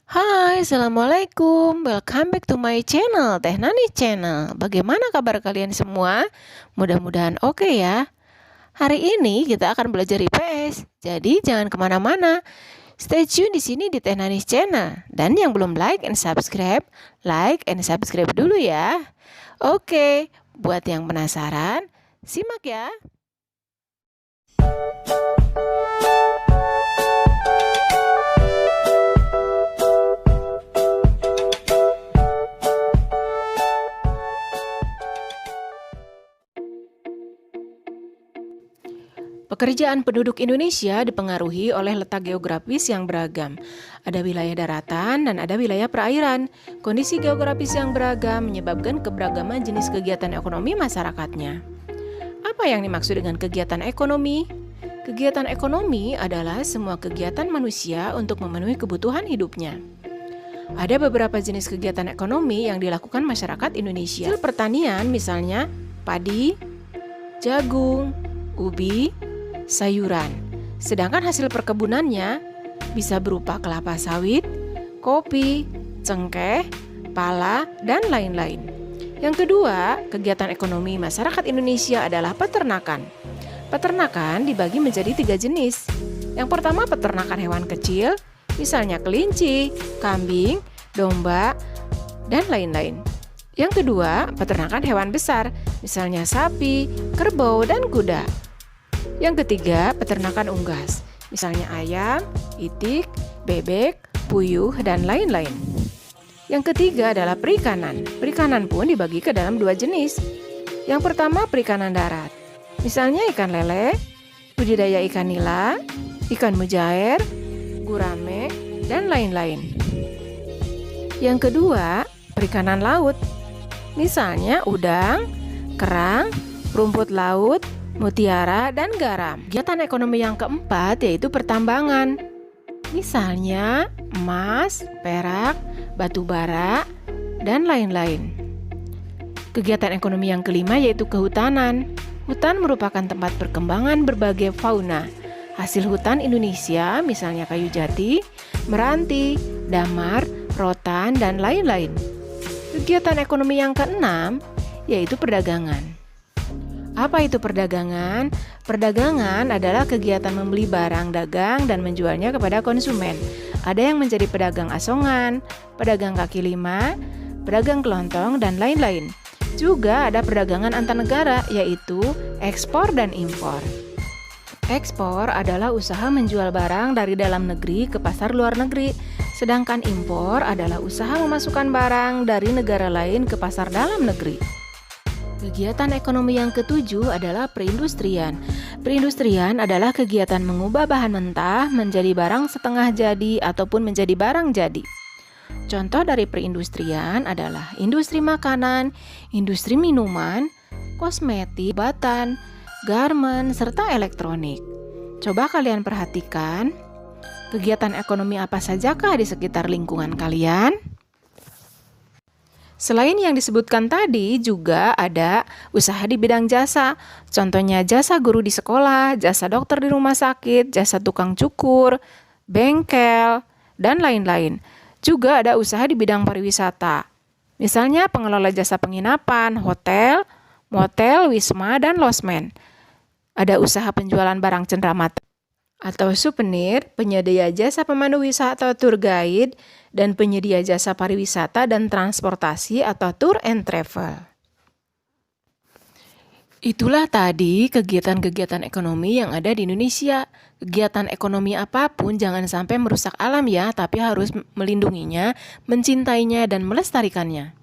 Hai, Assalamualaikum. Welcome back to my channel, Teh Nani Channel. Bagaimana kabar kalian semua? Mudah-mudahan oke ya. Hari ini kita akan belajar IPS, jadi jangan kemana-mana. Stay tune di sini di Teh Nani Channel. Dan yang belum like and subscribe dulu ya. Oke, buat yang penasaran, simak ya. Pekerjaan penduduk Indonesia dipengaruhi oleh letak geografis yang beragam. Ada wilayah daratan dan ada wilayah perairan. Kondisi geografis yang beragam menyebabkan keberagaman jenis kegiatan ekonomi masyarakatnya. Apa yang dimaksud dengan kegiatan ekonomi? Kegiatan ekonomi adalah semua kegiatan manusia untuk memenuhi kebutuhan hidupnya. Ada beberapa jenis kegiatan ekonomi yang dilakukan masyarakat Indonesia. Hasil pertanian misalnya padi, jagung, ubi, sayuran. Sedangkan hasil perkebunannya bisa berupa kelapa sawit, kopi, cengkeh, pala, dan lain-lain. Yang kedua, kegiatan ekonomi masyarakat Indonesia adalah peternakan. Peternakan dibagi menjadi 3 jenis. Yang pertama peternakan hewan kecil, misalnya kelinci, kambing, domba, dan lain-lain. Yang kedua, peternakan hewan besar, misalnya sapi, kerbau, dan kuda. Yang ketiga, peternakan unggas, misalnya ayam, itik, bebek, puyuh, dan lain-lain. Yang ketiga adalah perikanan. Perikanan pun dibagi ke dalam 2 jenis. Yang pertama, perikanan darat, misalnya ikan lele, budidaya ikan nila, ikan mujair, gurame, dan lain-lain. Yang kedua, perikanan laut, misalnya udang, kerang, rumput laut, mutiara, dan garam. Kegiatan ekonomi yang keempat yaitu pertambangan. Misalnya emas, perak, batu bara, dan lain-lain. Kegiatan ekonomi yang kelima yaitu kehutanan. Hutan merupakan tempat perkembangan berbagai fauna. Hasil hutan Indonesia misalnya kayu jati, meranti, damar, rotan, dan lain-lain. Kegiatan ekonomi yang keenam yaitu perdagangan. Apa itu perdagangan? Perdagangan adalah kegiatan membeli barang dagang dan menjualnya kepada konsumen. Ada yang menjadi pedagang asongan, pedagang kaki lima, pedagang kelontong, dan lain-lain. Juga ada perdagangan antar negara, yaitu ekspor dan impor. Ekspor adalah usaha menjual barang dari dalam negeri ke pasar luar negeri, sedangkan impor adalah usaha memasukkan barang dari negara lain ke pasar dalam negeri. Kegiatan ekonomi yang ketujuh adalah perindustrian. Perindustrian adalah kegiatan mengubah bahan mentah menjadi barang setengah jadi ataupun menjadi barang jadi. Contoh dari perindustrian adalah industri makanan, industri minuman, kosmetik, batan, garmen, serta elektronik. Coba kalian perhatikan, kegiatan ekonomi apa sajakah di sekitar lingkungan kalian? Selain yang disebutkan tadi, juga ada usaha di bidang jasa. Contohnya jasa guru di sekolah, jasa dokter di rumah sakit, jasa tukang cukur, bengkel, dan lain-lain. Juga ada usaha di bidang pariwisata. Misalnya pengelola jasa penginapan, hotel, motel, wisma, dan losmen. Ada usaha penjualan barang cenderamata atau souvenir, penyedia jasa pemandu wisata atau tour guide, dan penyedia jasa pariwisata dan transportasi atau tour and travel. Itulah tadi kegiatan-kegiatan ekonomi yang ada di Indonesia. Kegiatan ekonomi apapun jangan sampai merusak alam ya, tapi harus melindunginya, mencintainya, dan melestarikannya.